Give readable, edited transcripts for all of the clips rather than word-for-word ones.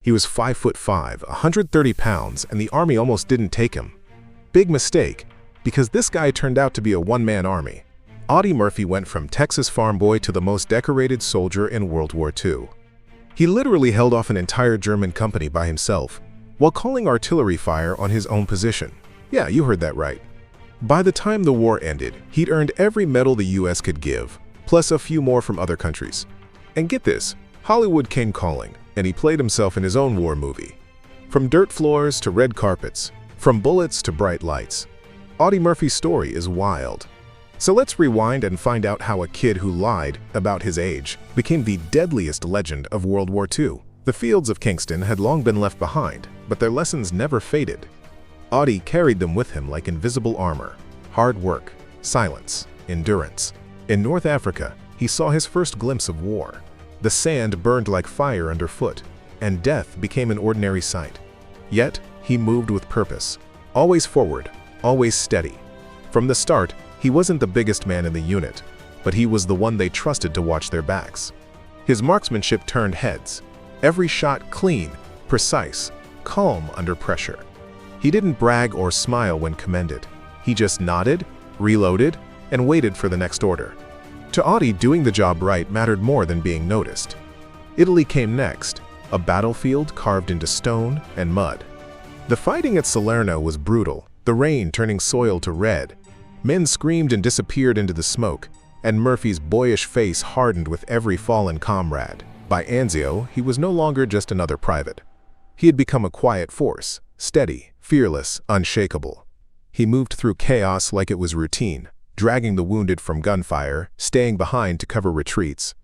He was 5'5", 130 pounds, and the army almost didn't take him. Big mistake, because this guy turned out to be a one-man army. Audie Murphy went from Texas farm boy to the most decorated soldier in World War II. He literally held off an entire German company by himself, while calling artillery fire on his own position. Yeah, you heard that right. By the time the war ended, he'd earned every medal the US could give, plus a few more from other countries. And get this, Hollywood came calling, and he played himself in his own war movie. From dirt floors to red carpets, from bullets to bright lights, Audie Murphy's story is wild. So let's rewind and find out how a kid who lied about his age became the deadliest legend of World War II. The fields of Kingston had long been left behind, but their lessons never faded. Audie carried them with him like invisible armor: hard work, silence, endurance. In North Africa, he saw his first glimpse of war. The sand burned like fire underfoot, and death became an ordinary sight. Yet, he moved with purpose, always forward, always steady. From the start, he wasn't the biggest man in the unit, but he was the one they trusted to watch their backs. His marksmanship turned heads, every shot clean, precise, calm under pressure. He didn't brag or smile when commended. He just nodded, reloaded, and waited for the next order. To Audie, doing the job right mattered more than being noticed. Italy came next, a battlefield carved into stone and mud. The fighting at Salerno was brutal, the rain turning soil to red. Men screamed and disappeared into the smoke, and Murphy's boyish face hardened with every fallen comrade. By Anzio, he was no longer just another private. He had become a quiet force, steady, fearless, unshakable. He moved through chaos like it was routine, dragging the wounded from gunfire, staying behind to cover retreats.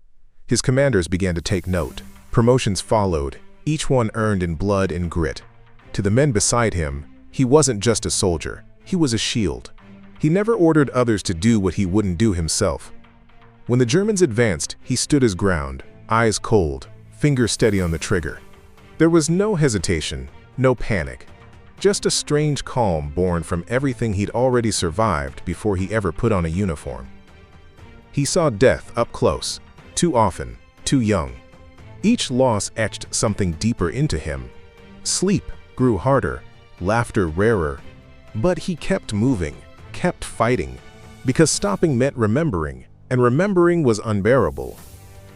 His commanders began to take note. Promotions followed, each one earned in blood and grit. To the men beside him, he wasn't just a soldier, he was a shield. He never ordered others to do what he wouldn't do himself. When the Germans advanced, he stood his ground, eyes cold, fingers steady on the trigger. There was no hesitation, no panic, just a strange calm born from everything he'd already survived before he ever put on a uniform. He saw death up close, too often, too young. Each loss etched something deeper into him. Sleep grew harder, laughter rarer, but he kept moving, kept fighting, because stopping meant remembering, and remembering was unbearable.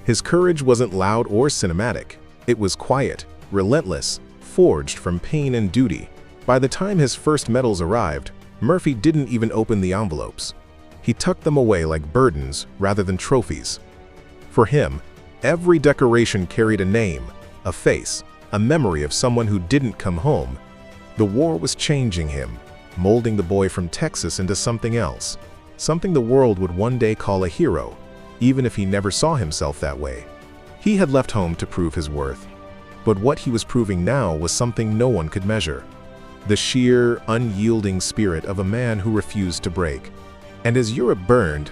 His courage wasn't loud or cinematic. It was quiet, relentless, forged from pain and duty. By the time his first medals arrived, Murphy didn't even open the envelopes. He tucked them away like burdens rather than trophies. For him, every decoration carried a name, a face, a memory of someone who didn't come home. The war was changing him, molding the boy from Texas into something else, something the world would one day call a hero, even if he never saw himself that way. He had left home to prove his worth, but what he was proving now was something no one could measure: the sheer, unyielding spirit of a man who refused to break. And as Europe burned,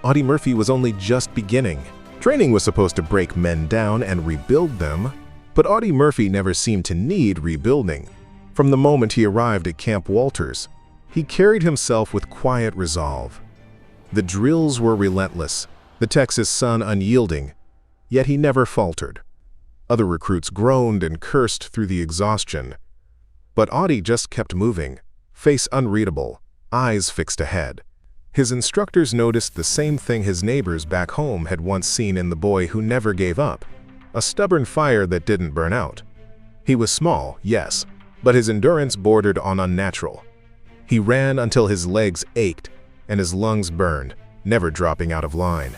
Audie Murphy was only just beginning. Training was supposed to break men down and rebuild them, but Audie Murphy never seemed to need rebuilding. From the moment he arrived at Camp Walters, he carried himself with quiet resolve. The drills were relentless, the Texas sun unyielding, yet he never faltered. Other recruits groaned and cursed through the exhaustion, but Audie just kept moving, face unreadable, eyes fixed ahead. His instructors noticed the same thing his neighbors back home had once seen in the boy who never gave up: a stubborn fire that didn't burn out. He was small, yes, but his endurance bordered on unnatural. He ran until his legs ached and his lungs burned, never dropping out of line.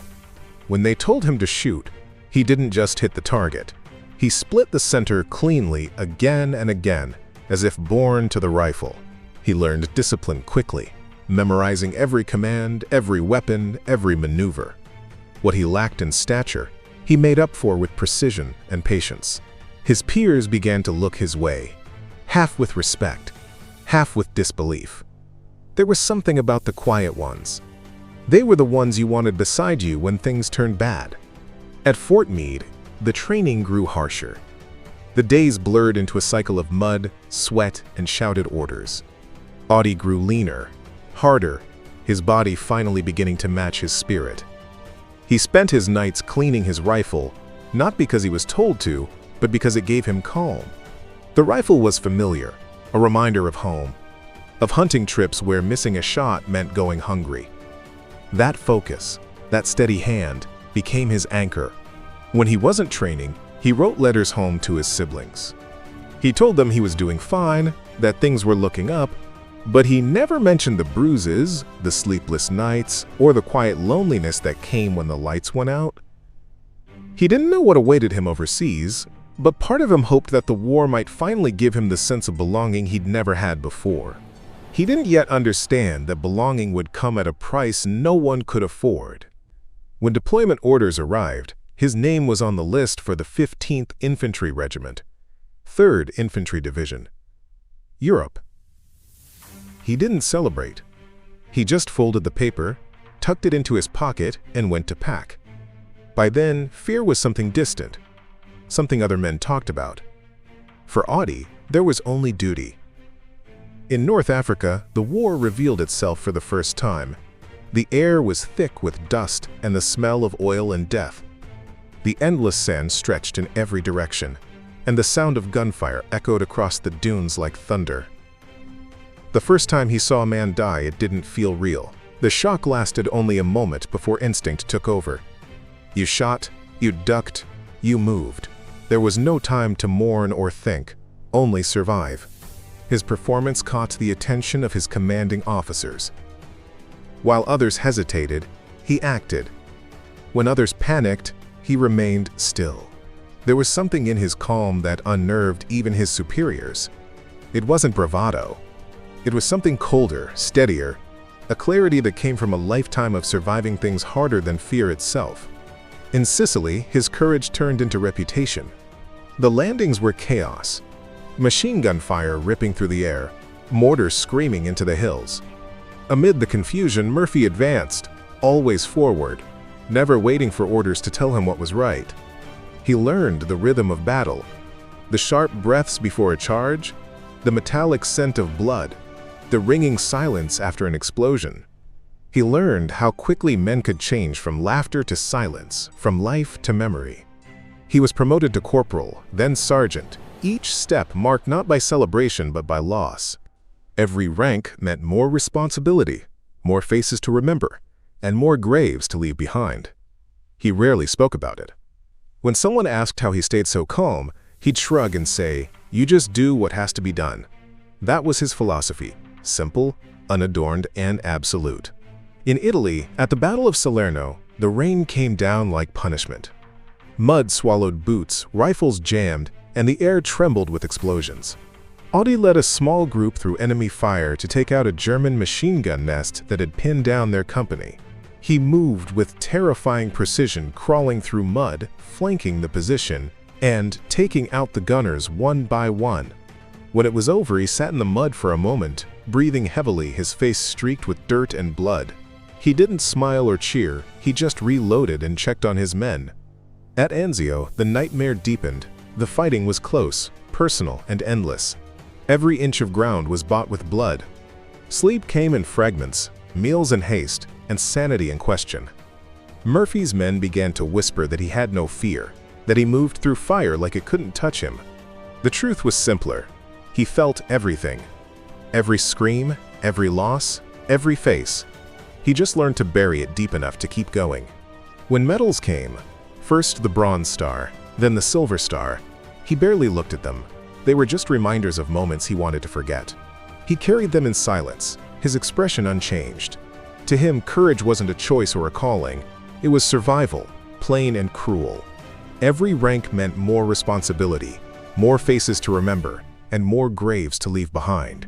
When they told him to shoot, he didn't just hit the target. He split the center cleanly again and again, as if born to the rifle. He learned discipline quickly, memorizing every command, every weapon, every maneuver. What he lacked in stature, he made up for with precision and patience. His peers began to look his way, half with respect, half with disbelief. There was something about the quiet ones. They were the ones you wanted beside you when things turned bad. At Fort Meade, the training grew harsher. The days blurred into a cycle of mud, sweat, and shouted orders. Audie grew leaner, harder, his body finally beginning to match his spirit. He spent his nights cleaning his rifle, not because he was told to, but because it gave him calm. The rifle was familiar, a reminder of home, of hunting trips where missing a shot meant going hungry. That focus, that steady hand, became his anchor. When he wasn't training, he wrote letters home to his siblings. He told them he was doing fine, that things were looking up, but he never mentioned the bruises, the sleepless nights, or the quiet loneliness that came when the lights went out. He didn't know what awaited him overseas, but part of him hoped that the war might finally give him the sense of belonging he'd never had before. He didn't yet understand that belonging would come at a price no one could afford. When deployment orders arrived, his name was on the list for the 15th Infantry Regiment, 3rd Infantry Division, Europe. He didn't celebrate. He just folded the paper, tucked it into his pocket, and went to pack. By then, fear was something distant, something other men talked about. For Audie, there was only duty. In North Africa, the war revealed itself for the first time. The air was thick with dust and the smell of oil and death. The endless sand stretched in every direction, and the sound of gunfire echoed across the dunes like thunder. The first time he saw a man die, it didn't feel real. The shock lasted only a moment before instinct took over. You shot, you ducked, you moved. There was no time to mourn or think, only survive. His performance caught the attention of his commanding officers. While others hesitated, he acted. When others panicked, he remained still. There was something in his calm that unnerved even his superiors. It wasn't bravado. It was something colder, steadier, a clarity that came from a lifetime of surviving things harder than fear itself. In Sicily, his courage turned into reputation. The landings were chaos. Machine gun fire ripping through the air, mortars screaming into the hills. Amid the confusion, Murphy advanced, always forward, never waiting for orders to tell him what was right. He learned the rhythm of battle, the sharp breaths before a charge, the metallic scent of blood, the ringing silence after an explosion. He learned how quickly men could change from laughter to silence, from life to memory. He was promoted to corporal, then sergeant, each step marked not by celebration but by loss. Every rank meant more responsibility, more faces to remember, and more graves to leave behind. He rarely spoke about it. When someone asked how he stayed so calm, he'd shrug and say, "You just do what has to be done." That was his philosophy, simple, unadorned, and absolute. In Italy, at the Battle of Salerno, the rain came down like punishment. Mud swallowed boots, rifles jammed, and the air trembled with explosions. Audie led a small group through enemy fire to take out a German machine gun nest that had pinned down their company. He moved with terrifying precision, crawling through mud, flanking the position, and taking out the gunners one by one. When it was over, he sat in the mud for a moment, breathing heavily, his face streaked with dirt and blood. He didn't smile or cheer, he just reloaded and checked on his men. At Anzio, the nightmare deepened. The fighting was close, personal, and endless. Every inch of ground was bought with blood. Sleep came in fragments, meals in haste, and sanity in question. Murphy's men began to whisper that he had no fear, that he moved through fire like it couldn't touch him. The truth was simpler. He felt everything. Every scream, every loss, every face. He just learned to bury it deep enough to keep going. When medals came, first the Bronze Star, then the Silver Star, he barely looked at them. They were just reminders of moments he wanted to forget. He carried them in silence, his expression unchanged. To him, courage wasn't a choice or a calling. It was survival, plain and cruel. Every rank meant more responsibility, more faces to remember, and more graves to leave behind.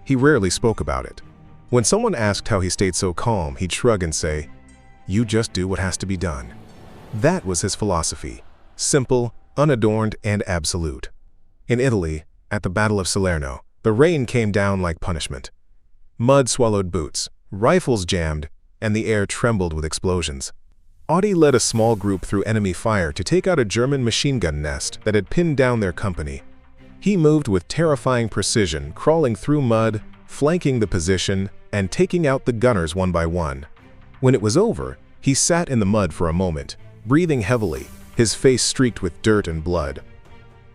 He rarely spoke about it. When someone asked how he stayed so calm, he'd shrug and say, "You just do what has to be done." That was his philosophy, simple, unadorned, and absolute. In Italy, at the Battle of Salerno, the rain came down like punishment. Mud swallowed boots, rifles jammed, and the air trembled with explosions. Audie led a small group through enemy fire to take out a German machine gun nest that had pinned down their company. He moved with terrifying precision, crawling through mud, flanking the position, and taking out the gunners one by one. When it was over, he sat in the mud for a moment, breathing heavily, his face streaked with dirt and blood.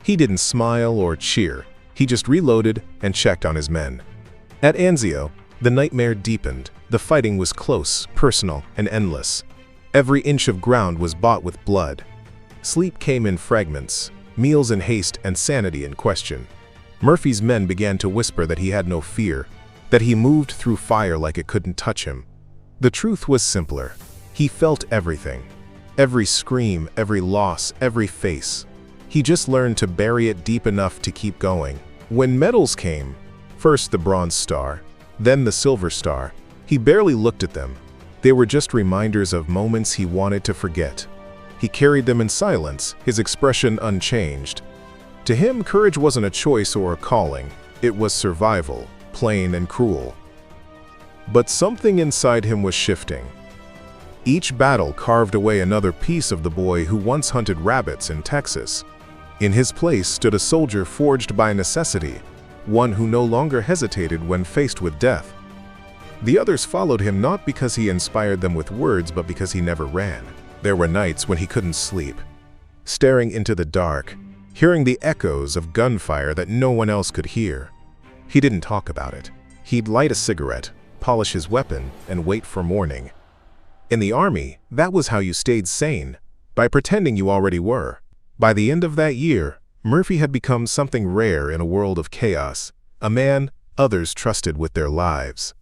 He didn't smile or cheer. He just reloaded and checked on his men. At Anzio, the nightmare deepened. The fighting was close, personal, and endless. Every inch of ground was bought with blood. Sleep came in fragments, meals in haste, and sanity in question. Murphy's men began to whisper that he had no fear, that he moved through fire like it couldn't touch him. The truth was simpler. He felt everything. Every scream, every loss, every face. He just learned to bury it deep enough to keep going. When medals came, first the Bronze Star, then the Silver Star, he barely looked at them. They were just reminders of moments he wanted to forget. He carried them in silence, his expression unchanged. To him, courage wasn't a choice or a calling. It was survival, plain and cruel. But something inside him was shifting. Each battle carved away another piece of the boy who once hunted rabbits in Texas. In his place stood a soldier forged by necessity, one who no longer hesitated when faced with death. The others followed him not because he inspired them with words, but because he never ran. There were nights when he couldn't sleep, staring into the dark, hearing the echoes of gunfire that no one else could hear. He didn't talk about it. He'd light a cigarette, polish his weapon, and wait for morning. In the army, that was how you stayed sane, by pretending you already were. By the end of that year, Murphy had become something rare in a world of chaos, a man others trusted with their lives.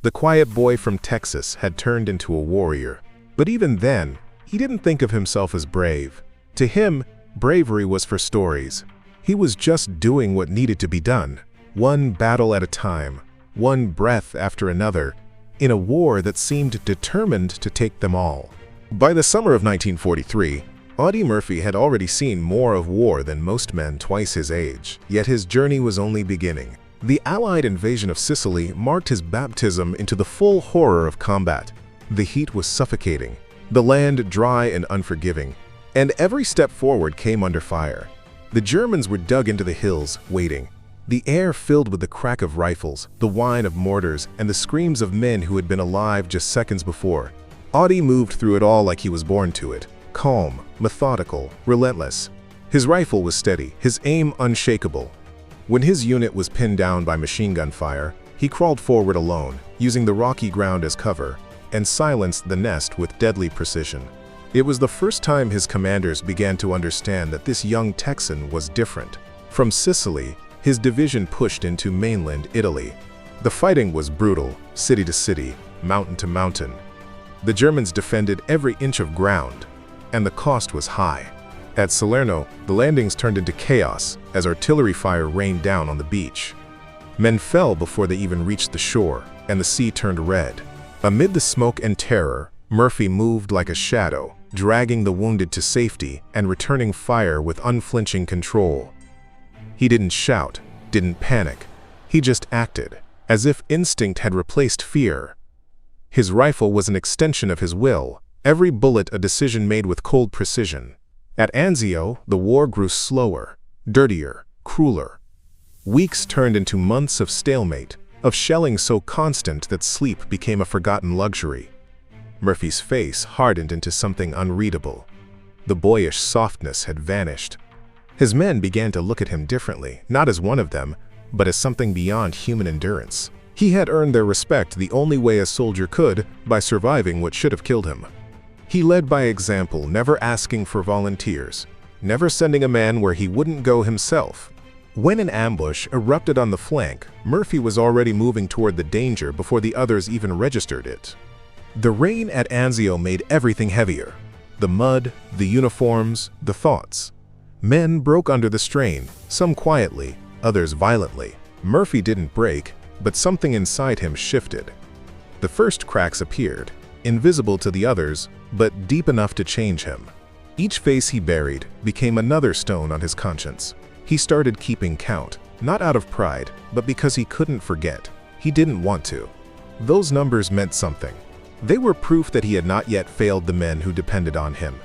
The quiet boy from Texas had turned into a warrior. But even then, he didn't think of himself as brave. To him, bravery was for stories. He was just doing what needed to be done, one battle at a time, one breath after another, in a war that seemed determined to take them all. By the summer of 1943, Audie Murphy had already seen more of war than most men twice his age, yet his journey was only beginning. The Allied invasion of Sicily marked his baptism into the full horror of combat. The heat was suffocating, the land dry and unforgiving, and every step forward came under fire. The Germans were dug into the hills, waiting. The air filled with the crack of rifles, the whine of mortars, and the screams of men who had been alive just seconds before. Audie moved through it all like he was born to it, calm, methodical, relentless. His rifle was steady, his aim unshakable. When his unit was pinned down by machine gun fire, he crawled forward alone, using the rocky ground as cover, and silenced the nest with deadly precision. It was the first time his commanders began to understand that this young Texan was different. From Sicily, his division pushed into mainland Italy. The fighting was brutal, city to city, mountain to mountain. The Germans defended every inch of ground, and the cost was high. At Salerno, the landings turned into chaos as artillery fire rained down on the beach. Men fell before they even reached the shore, and the sea turned red. Amid the smoke and terror, Murphy moved like a shadow, dragging the wounded to safety and returning fire with unflinching control. He didn't shout, didn't panic. He just acted, as if instinct had replaced fear. His rifle was an extension of his will, every bullet a decision made with cold precision. At Anzio, the war grew slower, dirtier, crueler. Weeks turned into months of stalemate, of shelling so constant that sleep became a forgotten luxury. Murphy's face hardened into something unreadable. The boyish softness had vanished. His men began to look at him differently, not as one of them, but as something beyond human endurance. He had earned their respect the only way a soldier could, by surviving what should have killed him. He led by example, never asking for volunteers, never sending a man where he wouldn't go himself. When an ambush erupted on the flank, Murphy was already moving toward the danger before the others even registered it. The rain at Anzio made everything heavier. The mud, the uniforms, the thoughts. Men broke under the strain, some quietly, others violently. Murphy didn't break, but something inside him shifted. The first cracks appeared, invisible to the others, but deep enough to change him. Each face he buried became another stone on his conscience. He started keeping count, not out of pride, but because he couldn't forget. He didn't want to. Those numbers meant something. They were proof that he had not yet failed the men who depended on him.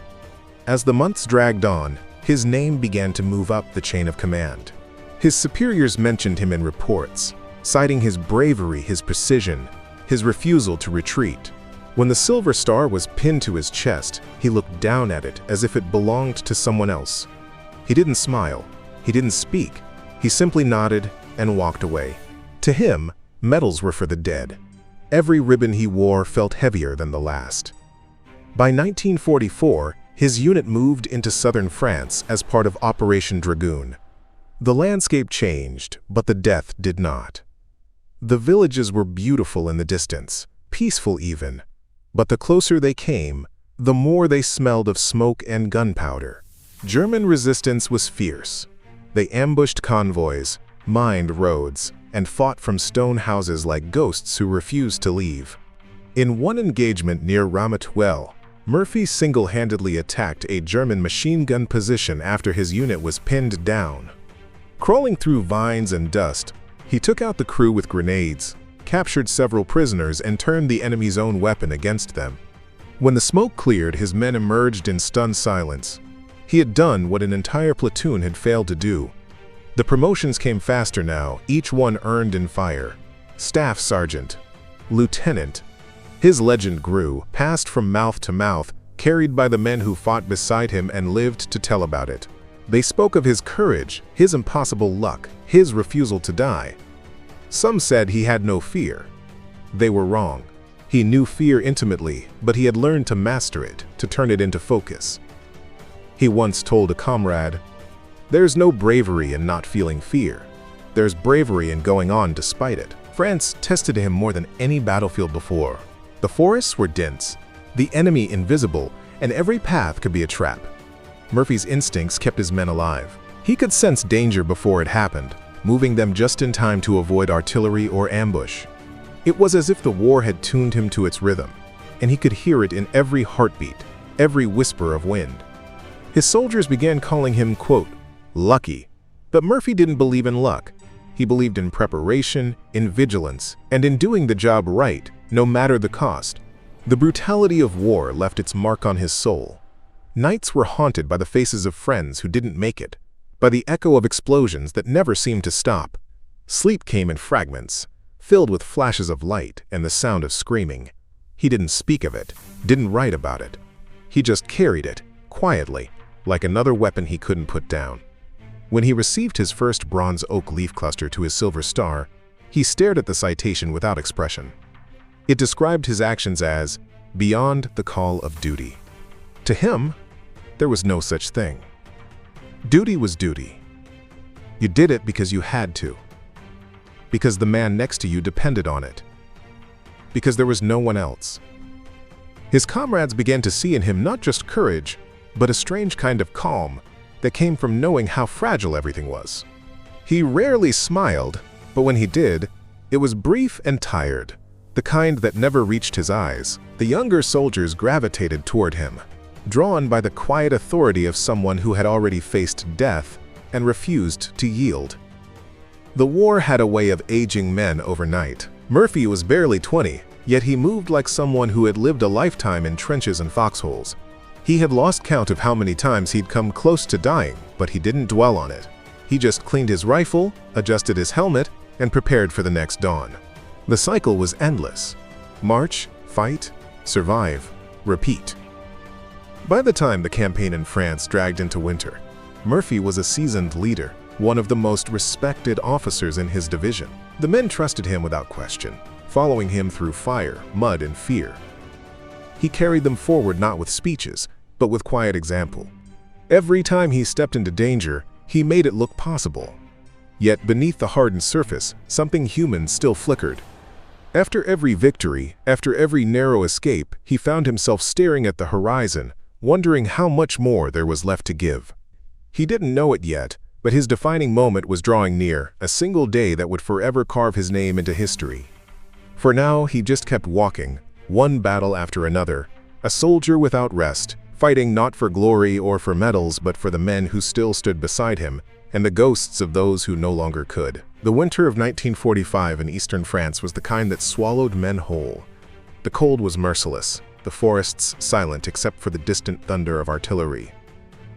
As the months dragged on, his name began to move up the chain of command. His superiors mentioned him in reports, citing his bravery, his precision, his refusal to retreat. When the Silver Star was pinned to his chest, he looked down at it as if it belonged to someone else. He didn't smile. He didn't speak. He simply nodded and walked away. To him, medals were for the dead. Every ribbon he wore felt heavier than the last. By 1944, his unit moved into southern France as part of Operation Dragoon. The landscape changed, but the death did not. The villages were beautiful in the distance, peaceful even, but the closer they came, the more they smelled of smoke and gunpowder. German resistance was fierce. They ambushed convoys, mined roads, and fought from stone houses like ghosts who refused to leave. In one engagement near Ramatuelle, Murphy single-handedly attacked a German machine gun position after his unit was pinned down. Crawling through vines and dust, he took out the crew with grenades, captured several prisoners, and turned the enemy's own weapon against them. When the smoke cleared, his men emerged in stunned silence. He had done what an entire platoon had failed to do. The promotions came faster now, each one earned in fire. Staff sergeant, lieutenant. His legend grew, passed from mouth to mouth, carried by the men who fought beside him and lived to tell about it. They spoke of his courage, his impossible luck, his refusal to die. Some said he had no fear. They were wrong. He knew fear intimately, but he had learned to master it, to turn it into focus. He once told a comrade, "There's no bravery in not feeling fear. There's bravery in going on despite it." France tested him more than any battlefield before. The forests were dense, the enemy invisible, and every path could be a trap. Murphy's instincts kept his men alive. He could sense danger before it happened, moving them just in time to avoid artillery or ambush. It was as if the war had tuned him to its rhythm, and he could hear it in every heartbeat, every whisper of wind. His soldiers began calling him, quote, lucky. But Murphy didn't believe in luck. He believed in preparation, in vigilance, and in doing the job right, no matter the cost. The brutality of war left its mark on his soul. Nights were haunted by the faces of friends who didn't make it, by the echo of explosions that never seemed to stop. Sleep came in fragments, filled with flashes of light and the sound of screaming. He didn't speak of it, didn't write about it. He just carried it, quietly, like another weapon he couldn't put down. When he received his first bronze oak leaf cluster to his silver star, he stared at the citation without expression. It described his actions as beyond the call of duty. To him, there was no such thing. Duty was duty. You did it because you had to. Because the man next to you depended on it. Because there was no one else. His comrades began to see in him not just courage, but a strange kind of calm that came from knowing how fragile everything was. He rarely smiled, but when he did, it was brief and tired, the kind that never reached his eyes. The younger soldiers gravitated toward him, drawn by the quiet authority of someone who had already faced death and refused to yield. The war had a way of aging men overnight. Murphy was barely 20, yet he moved like someone who had lived a lifetime in trenches and foxholes. He had lost count of how many times he'd come close to dying, but he didn't dwell on it. He just cleaned his rifle, adjusted his helmet, and prepared for the next dawn. The cycle was endless. March, fight, survive, repeat. By the time the campaign in France dragged into winter, Murphy was a seasoned leader, one of the most respected officers in his division. The men trusted him without question, following him through fire, mud, and fear. He carried them forward not with speeches, but with quiet example. Every time he stepped into danger, he made it look possible. Yet beneath the hardened surface, something human still flickered. After every victory, after every narrow escape, he found himself staring at the horizon, wondering how much more there was left to give. He didn't know it yet, but his defining moment was drawing near, a single day that would forever carve his name into history. For now, he just kept walking, one battle after another, a soldier without rest, fighting not for glory or for medals, but for the men who still stood beside him, and the ghosts of those who no longer could. The winter of 1945 in eastern France was the kind that swallowed men whole. The cold was merciless, the forests silent except for the distant thunder of artillery.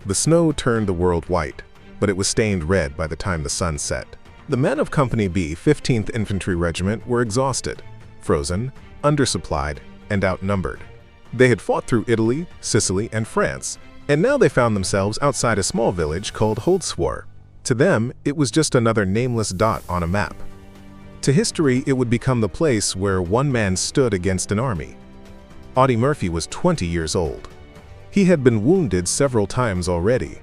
The snow turned the world white, but it was stained red by the time the sun set. The men of Company B, 15th Infantry Regiment, were exhausted, frozen, undersupplied, and outnumbered. They had fought through Italy, Sicily, and France, and now they found themselves outside a small village called Holzwar. To them, it was just another nameless dot on a map. To history, it would become the place where one man stood against an army. Audie Murphy was 20 years old. He had been wounded several times already,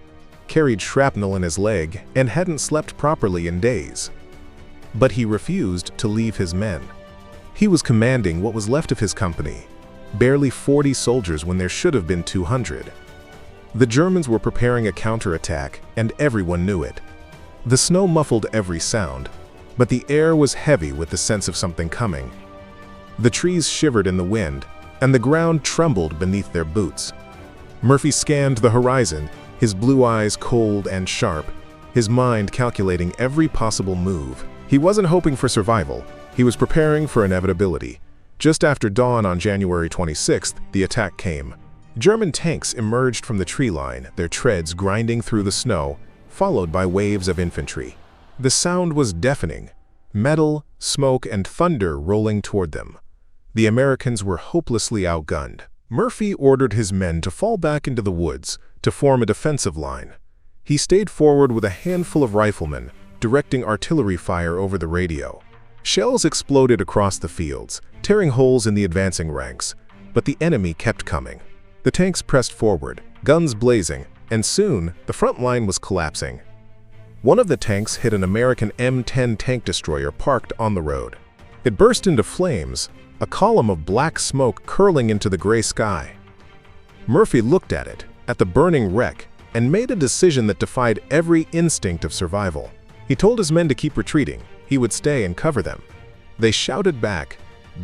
carried shrapnel in his leg, and hadn't slept properly in days. But he refused to leave his men. He was commanding what was left of his company, barely 40 soldiers when there should have been 200. The Germans were preparing a counterattack, and everyone knew it. The snow muffled every sound, but the air was heavy with the sense of something coming. The trees shivered in the wind, and the ground trembled beneath their boots. Murphy scanned the horizon, his blue eyes cold and sharp, his mind calculating every possible move. He wasn't hoping for survival, he was preparing for inevitability. Just after dawn on January 26th, the attack came. German tanks emerged from the tree line, their treads grinding through the snow, followed by waves of infantry. The sound was deafening, metal, smoke, and thunder rolling toward them. The Americans were hopelessly outgunned. Murphy ordered his men to fall back into the woods, to form a defensive line. He stayed forward with a handful of riflemen, directing artillery fire over the radio. Shells exploded across the fields, tearing holes in the advancing ranks, but the enemy kept coming. The tanks pressed forward, guns blazing, and soon the front line was collapsing. One of the tanks hit an American M10 tank destroyer parked on the road. It burst into flames, a column of black smoke curling into the gray sky. Murphy looked at it, at the burning wreck, and made a decision that defied every instinct of survival. He told his men to keep retreating. He would stay and cover them. They shouted back,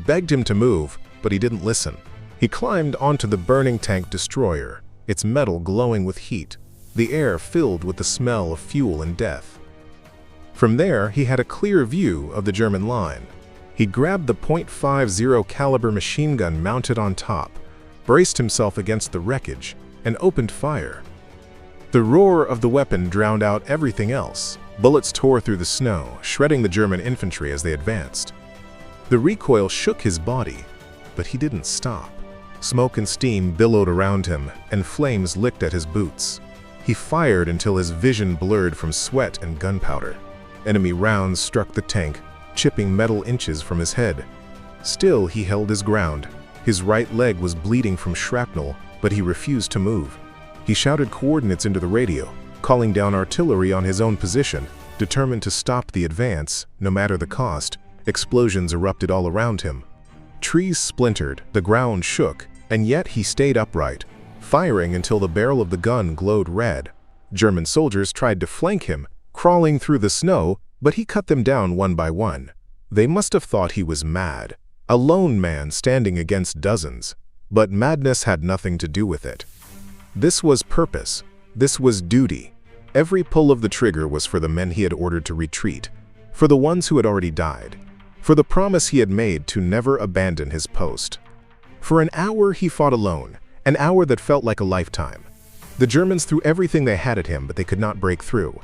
begged him to move, but he didn't listen. He climbed onto the burning tank destroyer, its metal glowing with heat, the air filled with the smell of fuel and death. From there, he had a clear view of the German line. He grabbed the .50 caliber machine gun mounted on top, braced himself against the wreckage, and opened fire. The roar of the weapon drowned out everything else. Bullets tore through the snow, shredding the German infantry as they advanced. The recoil shook his body, but he didn't stop. Smoke and steam billowed around him, and flames licked at his boots. He fired until his vision blurred from sweat and gunpowder. Enemy rounds struck the tank, chipping metal inches from his head. Still, he held his ground. His right leg was bleeding from shrapnel, but he refused to move. He shouted coordinates into the radio, calling down artillery on his own position. Determined to stop the advance, no matter the cost, explosions erupted all around him. Trees splintered, the ground shook, and yet he stayed upright, firing until the barrel of the gun glowed red. German soldiers tried to flank him, crawling through the snow, but he cut them down one by one. They must have thought he was mad, a lone man standing against dozens. But madness had nothing to do with it. This was purpose. This was duty. Every pull of the trigger was for the men he had ordered to retreat, for the ones who had already died, for the promise he had made to never abandon his post. For an hour he fought alone, an hour that felt like a lifetime. The Germans threw everything they had at him, but they could not break through.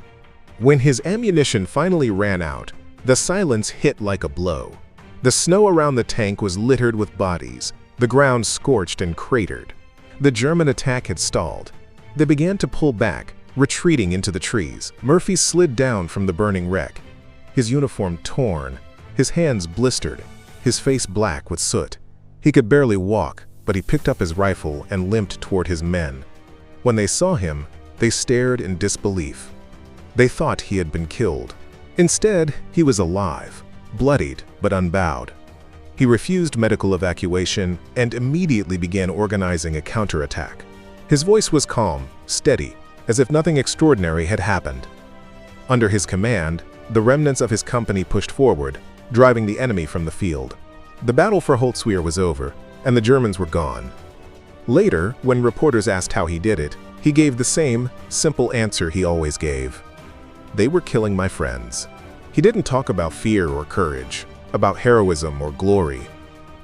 When his ammunition finally ran out, the silence hit like a blow. The snow around the tank was littered with bodies, the ground scorched and cratered. The German attack had stalled. They began to pull back, retreating into the trees. Murphy slid down from the burning wreck, his uniform torn, his hands blistered, his face black with soot. He could barely walk, but he picked up his rifle and limped toward his men. When they saw him, they stared in disbelief. They thought he had been killed. Instead, he was alive, bloodied but unbowed. He refused medical evacuation and immediately began organizing a counterattack. His voice was calm, steady, as if nothing extraordinary had happened. Under his command, the remnants of his company pushed forward, driving the enemy from the field. The battle for Holzwihr was over, and the Germans were gone. Later, when reporters asked how he did it, he gave the same, simple answer he always gave. They were killing my friends. He didn't talk about fear or courage, about heroism or glory.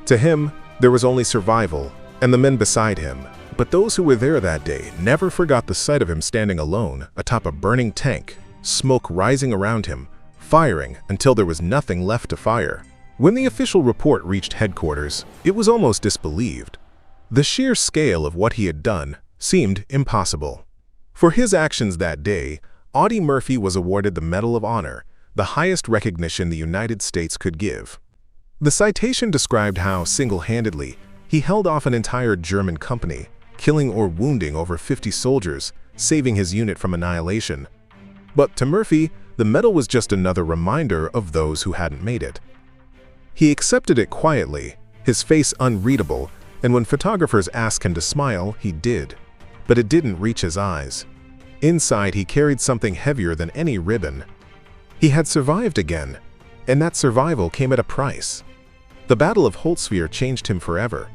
To him, there was only survival, and the men beside him. But those who were there that day never forgot the sight of him standing alone atop a burning tank, smoke rising around him, firing until there was nothing left to fire. When the official report reached headquarters, it was almost disbelieved. The sheer scale of what he had done seemed impossible. For his actions that day, Audie Murphy was awarded the Medal of Honor, the highest recognition the United States could give. The citation described how, single-handedly, he held off an entire German company, killing or wounding over 50 soldiers, saving his unit from annihilation. But to Murphy, the medal was just another reminder of those who hadn't made it. He accepted it quietly, his face unreadable, and when photographers asked him to smile, he did. But it didn't reach his eyes. Inside, he carried something heavier than any ribbon. He had survived again, and that survival came at a price. The Battle of Holtzwihr changed him forever.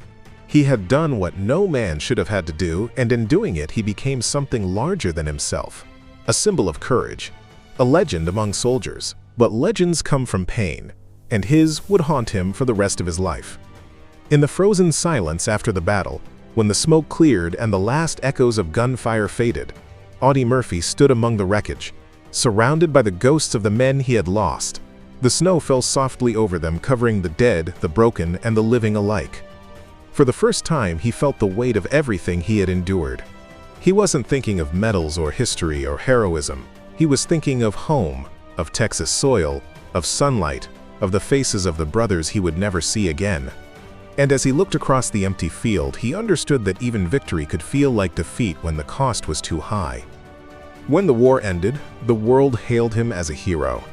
He had done what no man should have had to do, and in doing it, he became something larger than himself. A symbol of courage, a legend among soldiers. But legends come from pain, and his would haunt him for the rest of his life. In the frozen silence after the battle, when the smoke cleared and the last echoes of gunfire faded, Audie Murphy stood among the wreckage, surrounded by the ghosts of the men he had lost. The snow fell softly over them, covering the dead, the broken, and the living alike. For the first time, he felt the weight of everything he had endured. He wasn't thinking of medals or history or heroism. He was thinking of home, of Texas soil, of sunlight, of the faces of the brothers he would never see again. And as he looked across the empty field, he understood that even victory could feel like defeat when the cost was too high. When the war ended, the world hailed him as a hero.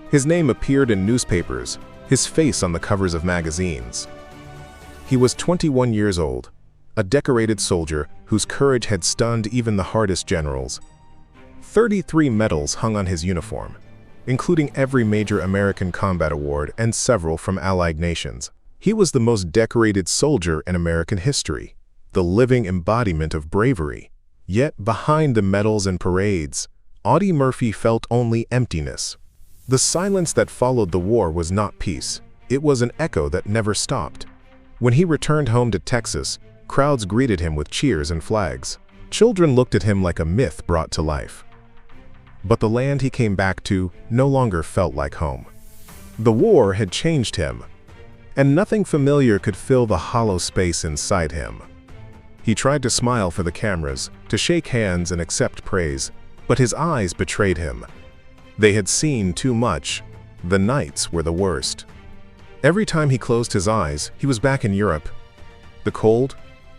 His name appeared in newspapers, his face on the covers of magazines. He was 21 years old, a decorated soldier whose courage had stunned even the hardest generals. 33 medals hung on his uniform, including every major American combat award and several from allied nations. He was the most decorated soldier in American history, the living embodiment of bravery. Yet behind the medals and parades, Audie Murphy felt only emptiness. The silence that followed the war was not peace. It was an echo that never stopped. When he returned home to Texas, crowds greeted him with cheers and flags. Children looked at him like a myth brought to life. But the land he came back to no longer felt like home. The war had changed him, and nothing familiar could fill the hollow space inside him. He tried to smile for the cameras, to shake hands and accept praise, but his eyes betrayed him. They had seen too much. The nights were the worst. Every time he closed his eyes, he was back in Europe. The cold,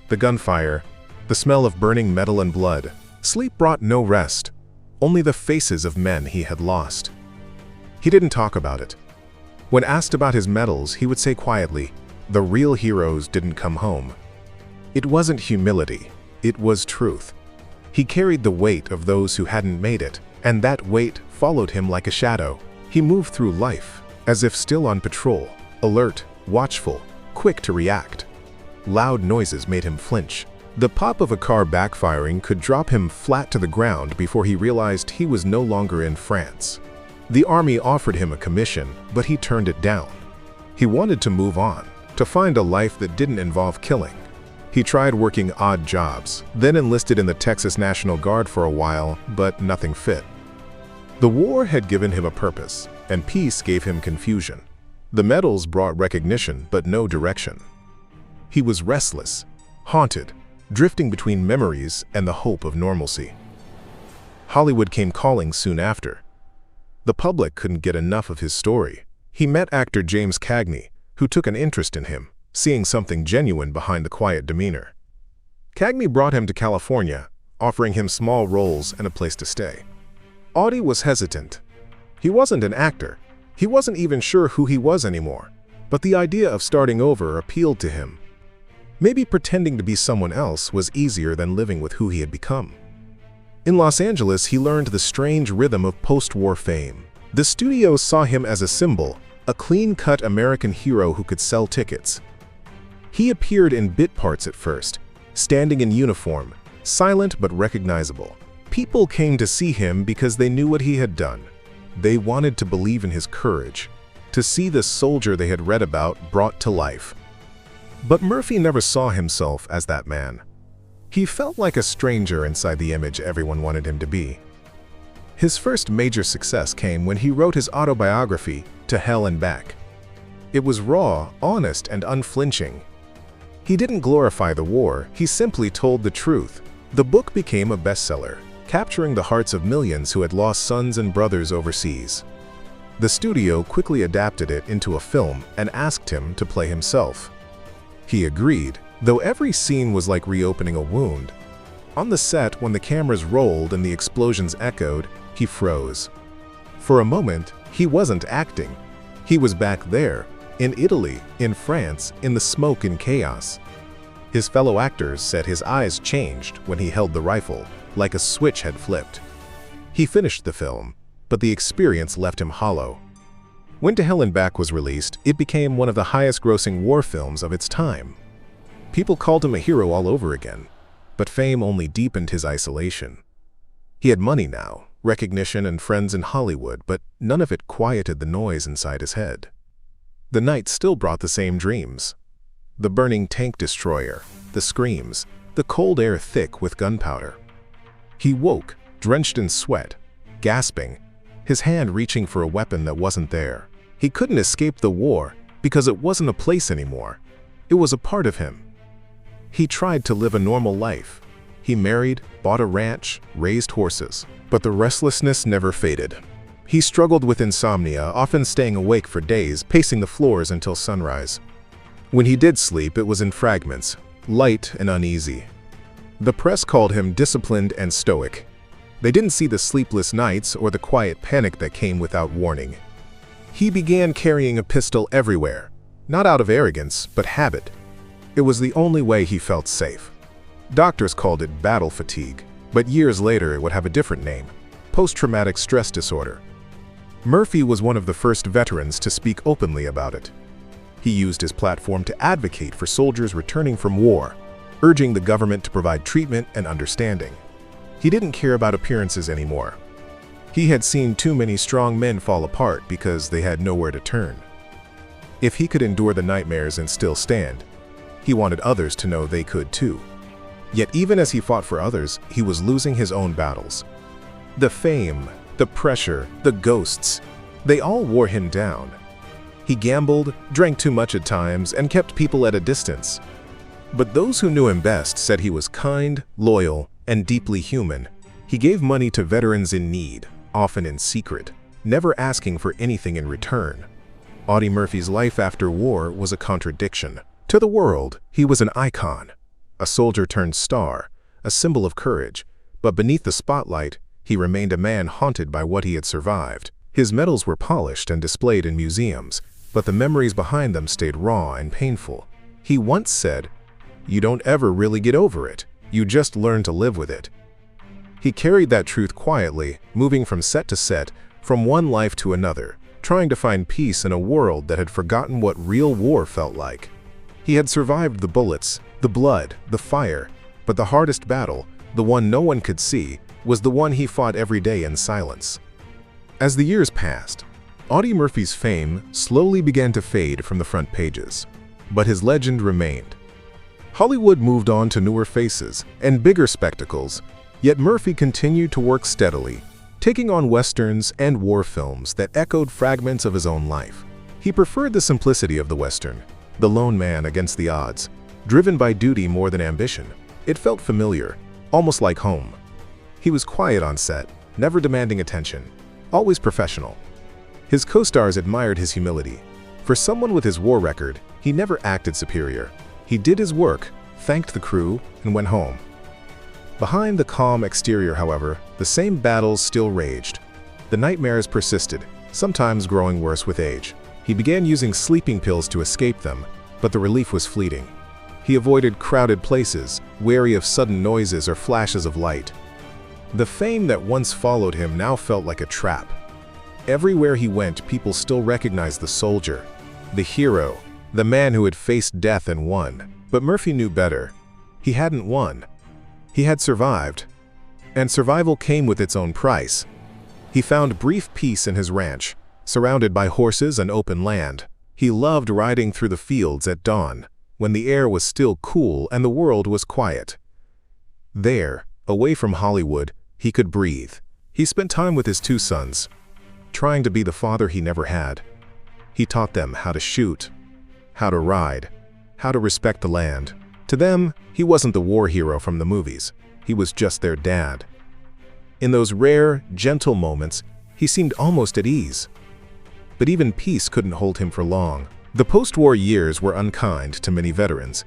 the gunfire, the smell of burning metal and blood. Sleep brought no rest, only the faces of men he had lost. He didn't talk about it. When asked about his medals, he would say quietly, "The real heroes didn't come home." It wasn't humility, it was truth. He carried the weight of those who hadn't made it, and that weight followed him like a shadow. He moved through life, as if still on patrol, alert, watchful, quick to react. Loud noises made him flinch. The pop of a car backfiring could drop him flat to the ground before he realized he was no longer in France. The army offered him a commission, but he turned it down. He wanted to move on, to find a life that didn't involve killing. He tried working odd jobs, then enlisted in the Texas National Guard for a while, but nothing fit. The war had given him a purpose, and peace gave him confusion. The medals brought recognition, but no direction. He was restless, haunted, drifting between memories and the hope of normalcy. Hollywood came calling soon after. The public couldn't get enough of his story. He met actor James Cagney, who took an interest in him, seeing something genuine behind the quiet demeanor. Cagney brought him to California, offering him small roles and a place to stay. Audie was hesitant. He wasn't an actor. He wasn't even sure who he was anymore, but the idea of starting over appealed to him. Maybe pretending to be someone else was easier than living with who he had become. In Los Angeles, he learned the strange rhythm of post-war fame. The studios saw him as a symbol, a clean-cut American hero who could sell tickets. He appeared in bit parts at first, standing in uniform, silent but recognizable. People came to see him because they knew what he had done. They wanted to believe in his courage, to see the soldier they had read about brought to life. But Murphy never saw himself as that man. He felt like a stranger inside the image everyone wanted him to be. His first major success came when he wrote his autobiography, To Hell and Back. It was raw, honest, and unflinching. He didn't glorify the war, he simply told the truth. The book became a bestseller, capturing the hearts of millions who had lost sons and brothers overseas. The studio quickly adapted it into a film and asked him to play himself. He agreed, though every scene was like reopening a wound. On the set, when the cameras rolled and the explosions echoed, he froze. For a moment, he wasn't acting. He was back there, in Italy, in France, in the smoke and chaos. His fellow actors said his eyes changed when he held the rifle, like a switch had flipped. He finished the film, but the experience left him hollow. When To Hell and Back was released, it became one of the highest-grossing war films of its time. People called him a hero all over again, but fame only deepened his isolation. He had money now, recognition and friends in Hollywood, but none of it quieted the noise inside his head. The night still brought the same dreams. The burning tank destroyer, the screams, the cold air thick with gunpowder. He woke, drenched in sweat, gasping, his hand reaching for a weapon that wasn't there. He couldn't escape the war because it wasn't a place anymore. It was a part of him. He tried to live a normal life. He married, bought a ranch, raised horses, but the restlessness never faded. He struggled with insomnia, often staying awake for days, pacing the floors until sunrise. When he did sleep, it was in fragments, light and uneasy. The press called him disciplined and stoic. They didn't see the sleepless nights or the quiet panic that came without warning. He began carrying a pistol everywhere, not out of arrogance, but habit. It was the only way he felt safe. Doctors called it battle fatigue, but years later it would have a different name: post-traumatic stress disorder. Murphy was one of the first veterans to speak openly about it. He used his platform to advocate for soldiers returning from war, urging the government to provide treatment and understanding. He didn't care about appearances anymore. He had seen too many strong men fall apart because they had nowhere to turn. If he could endure the nightmares and still stand, he wanted others to know they could too. Yet even as he fought for others, he was losing his own battles. The fame, the pressure, the ghosts, they all wore him down. He gambled, drank too much at times, and kept people at a distance. But those who knew him best said he was kind, loyal, and deeply human. He gave money to veterans in need, often in secret, never asking for anything in return. Audie Murphy's life after war was a contradiction. To the world, he was an icon, a soldier-turned-star, a symbol of courage, but beneath the spotlight, he remained a man haunted by what he had survived. His medals were polished and displayed in museums, but the memories behind them stayed raw and painful. He once said, "You don't ever really get over it, you just learn to live with it." He carried that truth quietly, moving from set to set, from one life to another, trying to find peace in a world that had forgotten what real war felt like. He had survived the bullets, the blood, the fire, but the hardest battle, the one no one could see, was the one he fought every day in silence. As the years passed, Audie Murphy's fame slowly began to fade from the front pages, but his legend remained. Hollywood moved on to newer faces and bigger spectacles, yet Murphy continued to work steadily, taking on westerns and war films that echoed fragments of his own life. He preferred the simplicity of the western, the lone man against the odds, driven by duty more than ambition. It felt familiar, almost like home. He was quiet on set, never demanding attention, always professional. His co-stars admired his humility. For someone with his war record, he never acted superior. He did his work, thanked the crew, and went home. Behind the calm exterior, however, the same battles still raged. The nightmares persisted, sometimes growing worse with age. He began using sleeping pills to escape them, but the relief was fleeting. He avoided crowded places, wary of sudden noises or flashes of light. The fame that once followed him now felt like a trap. Everywhere he went, people still recognized the soldier, the hero, the man who had faced death and won. But Murphy knew better. He hadn't won. He had survived. And survival came with its own price. He found brief peace in his ranch, surrounded by horses and open land. He loved riding through the fields at dawn, when the air was still cool and the world was quiet. There, away from Hollywood, he could breathe. He spent time with his two sons, trying to be the father he never had. He taught them how to shoot, how to ride, how to respect the land. To them, he wasn't the war hero from the movies. He was just their dad. In those rare, gentle moments, he seemed almost at ease. But even peace couldn't hold him for long. The post-war years were unkind to many veterans,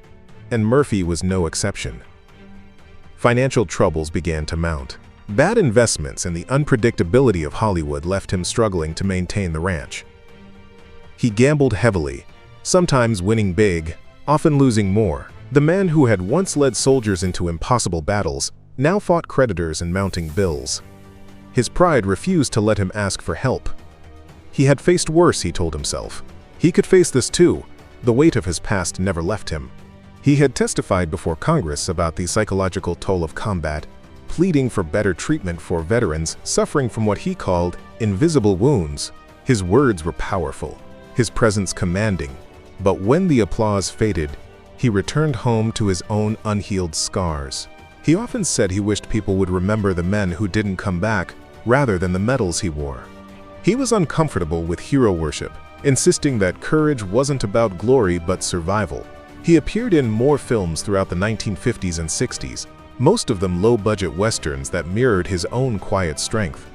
and Murphy was no exception. Financial troubles began to mount. Bad investments and the unpredictability of Hollywood left him struggling to maintain the ranch. He gambled heavily, sometimes winning big, often losing more. The man who had once led soldiers into impossible battles now fought creditors and mounting bills. His pride refused to let him ask for help. He had faced worse, he told himself. He could face this too. The weight of his past never left him. He had testified before Congress about the psychological toll of combat, pleading for better treatment for veterans suffering from what he called invisible wounds. His words were powerful, his presence commanding, but when the applause faded, he returned home to his own unhealed scars. He often said he wished people would remember the men who didn't come back rather than the medals he wore. He was uncomfortable with hero worship, insisting that courage wasn't about glory but survival. He appeared in more films throughout the 1950s and 60s, most of them low-budget westerns that mirrored his own quiet strength.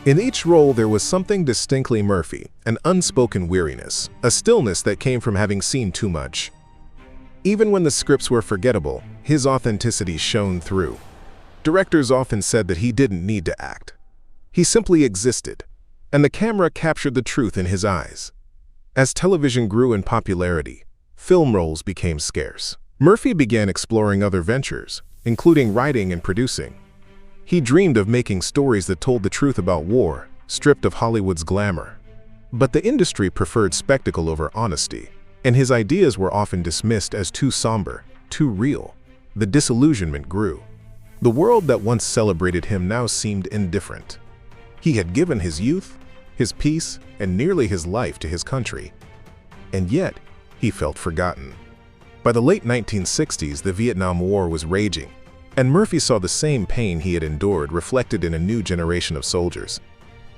In each role there was something distinctly Murphy, an unspoken weariness, a stillness that came from having seen too much. Even when the scripts were forgettable, his authenticity shone through. Directors often said that he didn't need to act. He simply existed, and the camera captured the truth in his eyes. As television grew in popularity, film roles became scarce. Murphy began exploring other ventures, including writing and producing. He dreamed of making stories that told the truth about war, stripped of Hollywood's glamour. But the industry preferred spectacle over honesty, and his ideas were often dismissed as too somber, too real. The disillusionment grew. The world that once celebrated him now seemed indifferent. He had given his youth, his peace, and nearly his life to his country. And yet, he felt forgotten. By the late 1960s, the Vietnam War was raging, and Murphy saw the same pain he had endured reflected in a new generation of soldiers.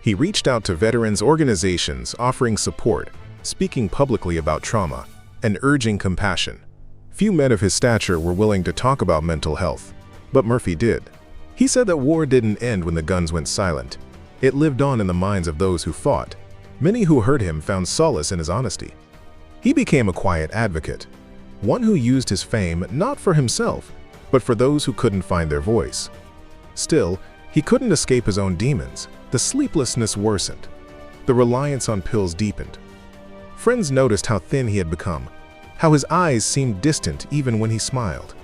He reached out to veterans organizations offering support, speaking publicly about trauma, and urging compassion. Few men of his stature were willing to talk about mental health, but Murphy did. He said that war didn't end when the guns went silent. It lived on in the minds of those who fought. Many who heard him found solace in his honesty. He became a quiet advocate, one who used his fame not for himself, but for those who couldn't find their voice. Still, he couldn't escape his own demons. The sleeplessness worsened. The reliance on pills deepened. Friends noticed how thin he had become, how his eyes seemed distant even when he smiled.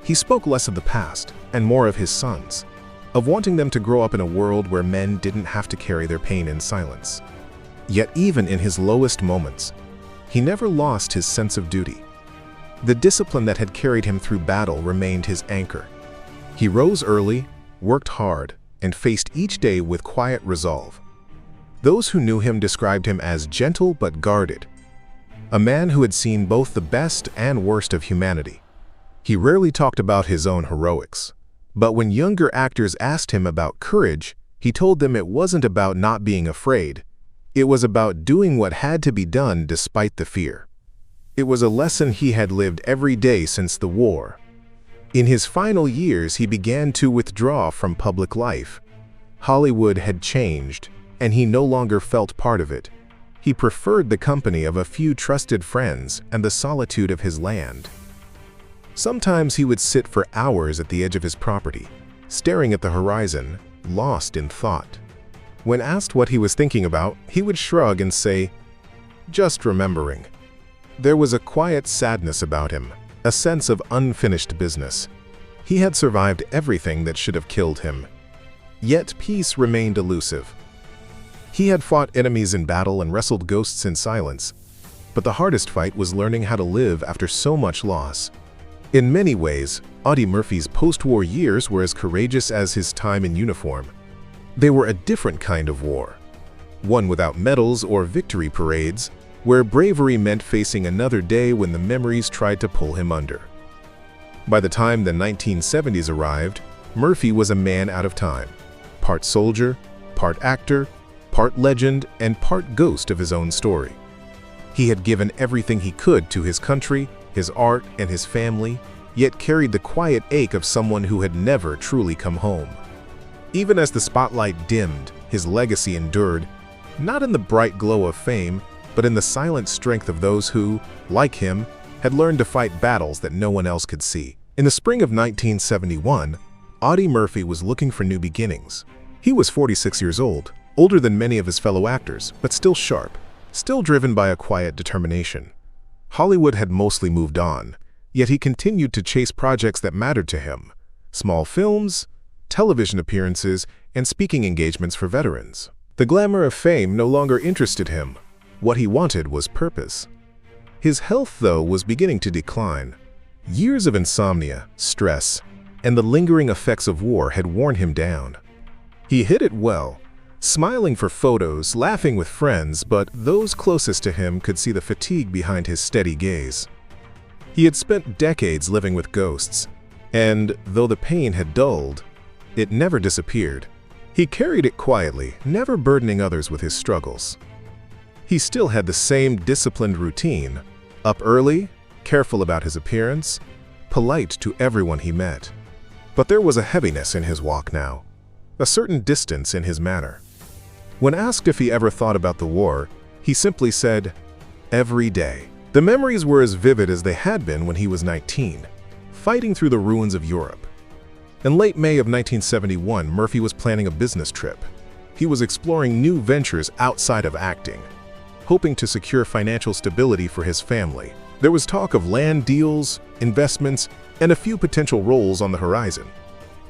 He spoke less of the past and more of his sons, of wanting them to grow up in a world where men didn't have to carry their pain in silence. Yet even in his lowest moments, he never lost his sense of duty. The discipline that had carried him through battle remained his anchor. He rose early, worked hard, and faced each day with quiet resolve. Those who knew him described him as gentle but guarded, a man who had seen both the best and worst of humanity. He rarely talked about his own heroics, but when younger actors asked him about courage, he told them it wasn't about not being afraid. It was about doing what had to be done despite the fear. It was a lesson he had lived every day since the war. In his final years, he began to withdraw from public life. Hollywood had changed, and he no longer felt part of it. He preferred the company of a few trusted friends and the solitude of his land. Sometimes he would sit for hours at the edge of his property, staring at the horizon, lost in thought. When asked what he was thinking about, he would shrug and say, "Just remembering." There was a quiet sadness about him, a sense of unfinished business. He had survived everything that should have killed him. Yet peace remained elusive. He had fought enemies in battle and wrestled ghosts in silence, but the hardest fight was learning how to live after so much loss. In many ways, Audie Murphy's post-war years were as courageous as his time in uniform. They were a different kind of war, one without medals or victory parades, where bravery meant facing another day when the memories tried to pull him under. By the time the 1970s arrived, Murphy was a man out of time, part soldier, part actor, part legend, and part ghost of his own story. He had given everything he could to his country, his art, and his family, yet carried the quiet ache of someone who had never truly come home. Even as the spotlight dimmed, his legacy endured, not in the bright glow of fame, but in the silent strength of those who, like him, had learned to fight battles that no one else could see. In the spring of 1971, Audie Murphy was looking for new beginnings. He was 46 years old, older than many of his fellow actors, but still sharp, still driven by a quiet determination. Hollywood had mostly moved on, yet he continued to chase projects that mattered to him: small films, television appearances, and speaking engagements for veterans. The glamour of fame no longer interested him. What he wanted was purpose. His health, though, was beginning to decline. Years of insomnia, stress, and the lingering effects of war had worn him down. He hid it well, smiling for photos, laughing with friends, but those closest to him could see the fatigue behind his steady gaze. He had spent decades living with ghosts, and though the pain had dulled, it never disappeared. He carried it quietly, never burdening others with his struggles. He still had the same disciplined routine: up early, careful about his appearance, polite to everyone he met. But there was a heaviness in his walk now, a certain distance in his manner. When asked if he ever thought about the war, he simply said, "Every day." The memories were as vivid as they had been when he was 19, fighting through the ruins of Europe. In late May of 1971, Murphy was planning a business trip. He was exploring new ventures outside of acting, hoping to secure financial stability for his family. There was talk of land deals, investments, and a few potential roles on the horizon.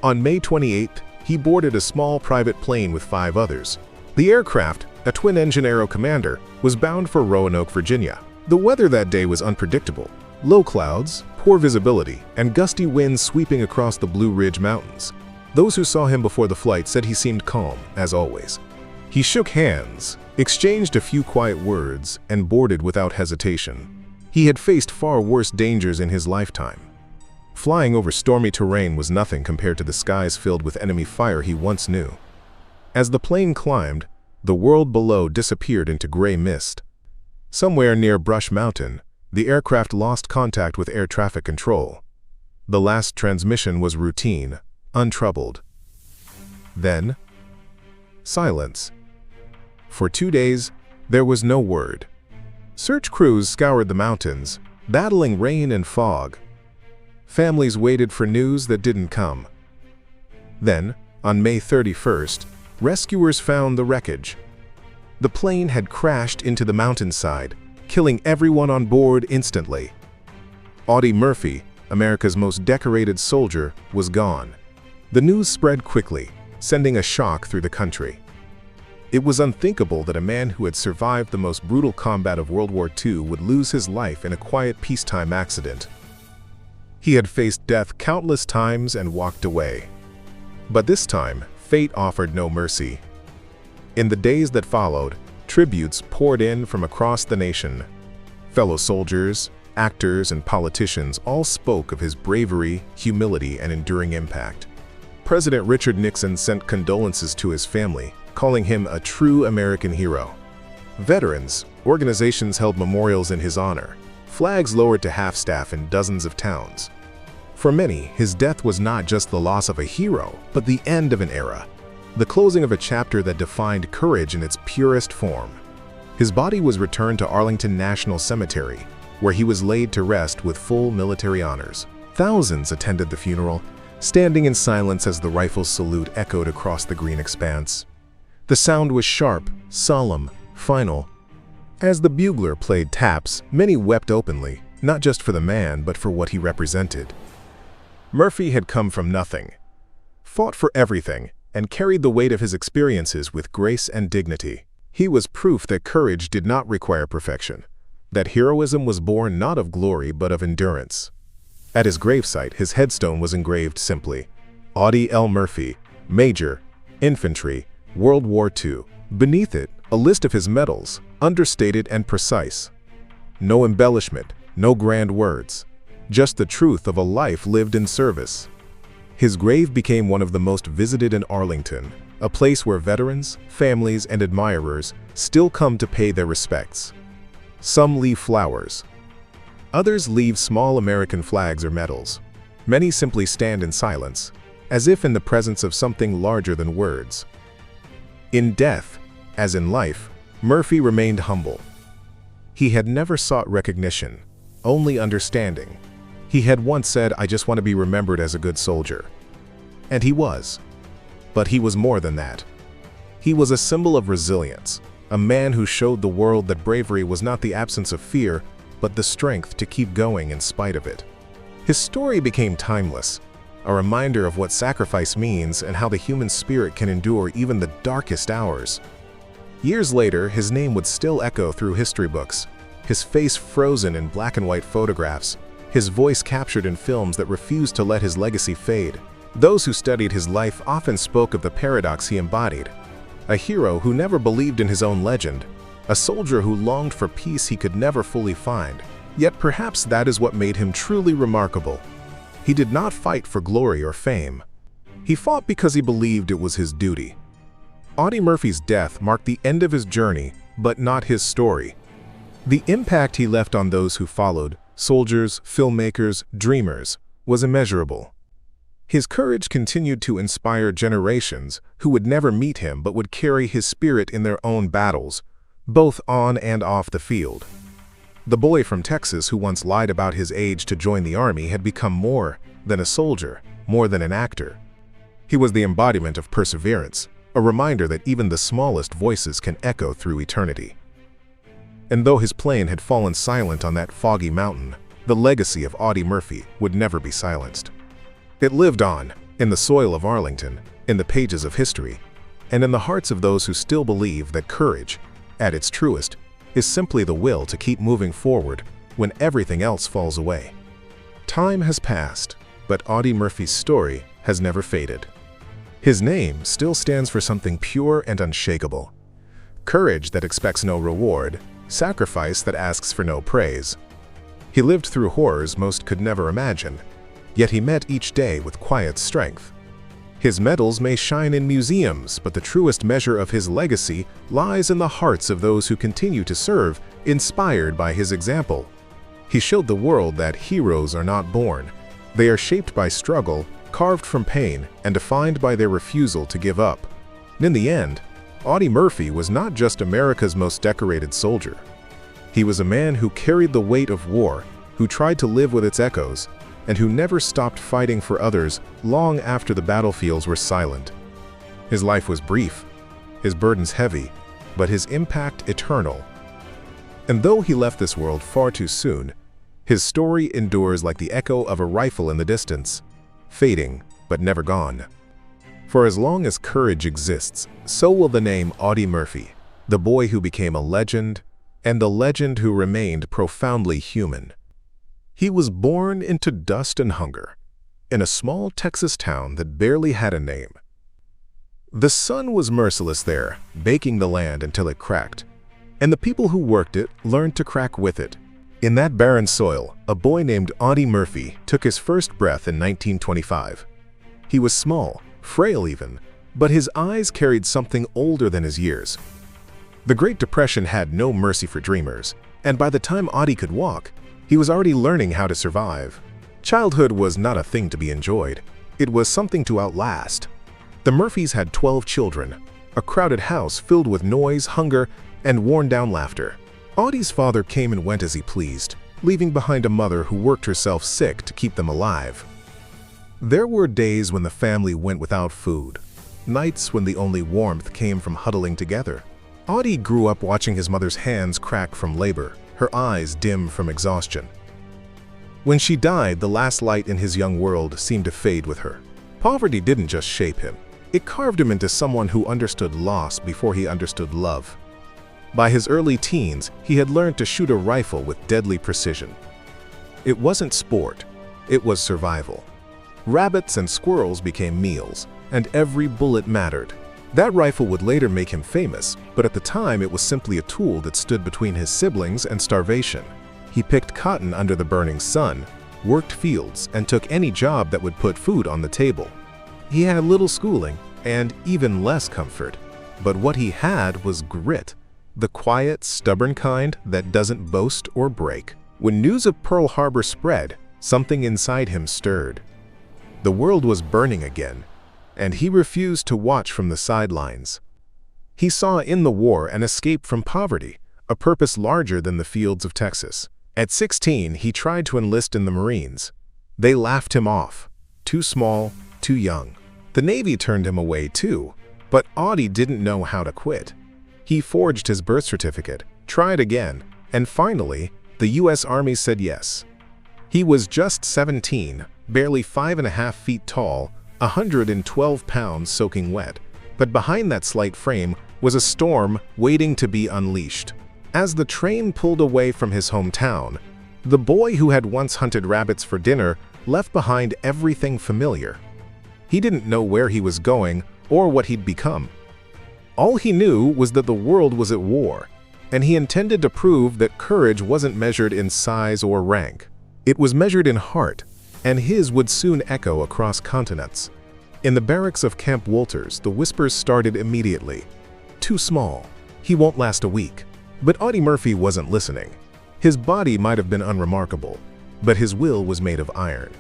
On May 28th, he boarded a small private plane with 5 others. The aircraft, a twin-engine Aero Commander, was bound for Roanoke, Virginia. The weather that day was unpredictable. Low clouds, poor visibility, and gusty winds sweeping across the Blue Ridge Mountains. Those who saw him before the flight said he seemed calm, as always. He shook hands, exchanged a few quiet words, and boarded without hesitation. He had faced far worse dangers in his lifetime. Flying over stormy terrain was nothing compared to the skies filled with enemy fire he once knew. As the plane climbed, the world below disappeared into gray mist. Somewhere near Brush Mountain, the aircraft lost contact with air traffic control. The last transmission was routine, untroubled. Then, silence. For 2 days, there was no word. Search crews scoured the mountains, battling rain and fog. Families waited for news that didn't come. Then, on May 31st, rescuers found the wreckage. The plane had crashed into the mountainside, killing everyone on board instantly. Audie Murphy, America's most decorated soldier, was gone. The news spread quickly, sending a shock through the country. It was unthinkable that a man who had survived the most brutal combat of World War II would lose his life in a quiet peacetime accident. He had faced death countless times and walked away. But this time, fate offered no mercy. In the days that followed, tributes poured in from across the nation. Fellow soldiers, actors, and politicians all spoke of his bravery, humility, and enduring impact. President Richard Nixon sent condolences to his family, calling him a true American hero. Veterans, organizations held memorials in his honor, flags lowered to half-staff in dozens of towns. For many, his death was not just the loss of a hero, but the end of an era, the closing of a chapter that defined courage in its purest form. His body was returned to Arlington National Cemetery, where he was laid to rest with full military honors. Thousands attended the funeral, standing in silence as the rifle's salute echoed across the green expanse. The sound was sharp, solemn, final. As the bugler played taps, many wept openly, not just for the man, but for what he represented. Murphy had come from nothing, fought for everything, and carried the weight of his experiences with grace and dignity. He was proof that courage did not require perfection, that heroism was born not of glory but of endurance. At his gravesite, his headstone was engraved simply, Audie L. Murphy, Major, Infantry, World War II. Beneath it, a list of his medals, understated and precise. No embellishment, no grand words, just the truth of a life lived in service. His grave became one of the most visited in Arlington, a place where veterans, families, and admirers still come to pay their respects. Some leave flowers. Others leave small American flags or medals. Many simply stand in silence, as if in the presence of something larger than words. In death, as in life, Murphy remained humble. He had never sought recognition, only understanding. He had once said, "I just want to be remembered as a good soldier." And he was. But he was more than that. He was a symbol of resilience, a man who showed the world that bravery was not the absence of fear, but the strength to keep going in spite of it. His story became timeless, a reminder of what sacrifice means and how the human spirit can endure even the darkest hours. Years later, his name would still echo through history books, his face frozen in black and white photographs, his voice captured in films that refused to let his legacy fade. Those who studied his life often spoke of the paradox he embodied: a hero who never believed in his own legend, a soldier who longed for peace he could never fully find. Yet perhaps that is what made him truly remarkable. He did not fight for glory or fame. He fought because he believed it was his duty. Audie Murphy's death marked the end of his journey, but not his story. The impact he left on those who followed, soldiers, filmmakers, dreamers, was immeasurable. His courage continued to inspire generations who would never meet him but would carry his spirit in their own battles, both on and off the field. The boy from Texas who once lied about his age to join the army had become more than a soldier, more than an actor. He was the embodiment of perseverance, a reminder that even the smallest voices can echo through eternity. And though his plane had fallen silent on that foggy mountain, the legacy of Audie Murphy would never be silenced. It lived on, in the soil of Arlington, in the pages of history, and in the hearts of those who still believe that courage, at its truest, is simply the will to keep moving forward when everything else falls away. Time has passed, but Audie Murphy's story has never faded. His name still stands for something pure and unshakable: courage that expects no reward, sacrifice that asks for no praise. He lived through horrors most could never imagine, yet he met each day with quiet strength. His medals may shine in museums, but the truest measure of his legacy lies in the hearts of those who continue to serve, inspired by his example. He showed the world that heroes are not born. They are shaped by struggle, carved from pain, and defined by their refusal to give up. In the end, Audie Murphy was not just America's most decorated soldier. He was a man who carried the weight of war, who tried to live with its echoes, and who never stopped fighting for others long after the battlefields were silent. His life was brief, his burdens heavy, but his impact eternal. And though he left this world far too soon, his story endures like the echo of a rifle in the distance, fading but never gone. For as long as courage exists, so will the name Audie Murphy, the boy who became a legend, and the legend who remained profoundly human. He was born into dust and hunger, in a small Texas town that barely had a name. The sun was merciless there, baking the land until it cracked, and the people who worked it learned to crack with it. In that barren soil, a boy named Audie Murphy took his first breath in 1925. He was small, frail even, but his eyes carried something older than his years. The Great Depression had no mercy for dreamers, and by the time Audie could walk, he was already learning how to survive. Childhood was not a thing to be enjoyed. It was something to outlast. The Murphys had 12 children, a crowded house filled with noise, hunger, and worn-down laughter. Audie's father came and went as he pleased, leaving behind a mother who worked herself sick to keep them alive. There were days when the family went without food, nights when the only warmth came from huddling together. Audie grew up watching his mother's hands crack from labor, her eyes dim from exhaustion. When she died, the last light in his young world seemed to fade with her. Poverty didn't just shape him. It carved him into someone who understood loss before he understood love. By his early teens, he had learned to shoot a rifle with deadly precision. It wasn't sport, it was survival. Rabbits and squirrels became meals, and every bullet mattered. That rifle would later make him famous, but at the time it was simply a tool that stood between his siblings and starvation. He picked cotton under the burning sun, worked fields, and took any job that would put food on the table. He had little schooling and even less comfort, but what he had was grit, the quiet, stubborn kind that doesn't boast or break. When news of Pearl Harbor spread, something inside him stirred. The world was burning again, and he refused to watch from the sidelines. He saw in the war an escape from poverty, a purpose larger than the fields of Texas. At 16, he tried to enlist in the Marines. They laughed him off. Too small, too young. The Navy turned him away too, but Audie didn't know how to quit. He forged his birth certificate, tried again, and finally, the U.S. Army said yes. He was just 17, barely 5.5 feet tall, 112 pounds soaking wet, but behind that slight frame was a storm waiting to be unleashed. As the train pulled away from his hometown, the boy who had once hunted rabbits for dinner left behind everything familiar. He didn't know where he was going or what he'd become. All he knew was that the world was at war, and he intended to prove that courage wasn't measured in size or rank. It was measured in heart, and his would soon echo across continents. In the barracks of Camp Wolters, the whispers started immediately. Too small. He won't last a week. But Audie Murphy wasn't listening. His body might have been unremarkable, but his will was made of iron.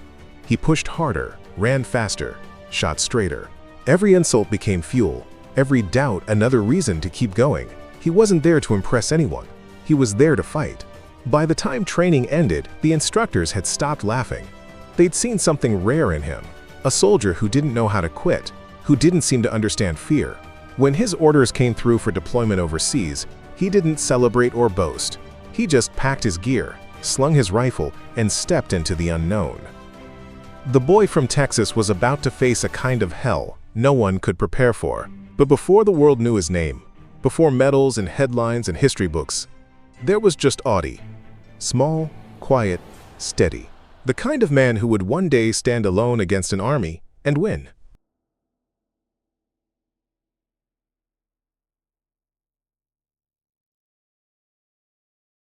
He pushed harder, ran faster, shot straighter. Every insult became fuel, every doubt another reason to keep going. He wasn't there to impress anyone. He was there to fight. By the time training ended, the instructors had stopped laughing. They'd seen something rare in him, a soldier who didn't know how to quit, who didn't seem to understand fear. When his orders came through for deployment overseas, he didn't celebrate or boast. He just packed his gear, slung his rifle, and stepped into the unknown. The boy from Texas was about to face a kind of hell no one could prepare for. But before the world knew his name, before medals and headlines and history books, there was just Audie. Small, quiet, steady. The kind of man who would one day stand alone against an army and win.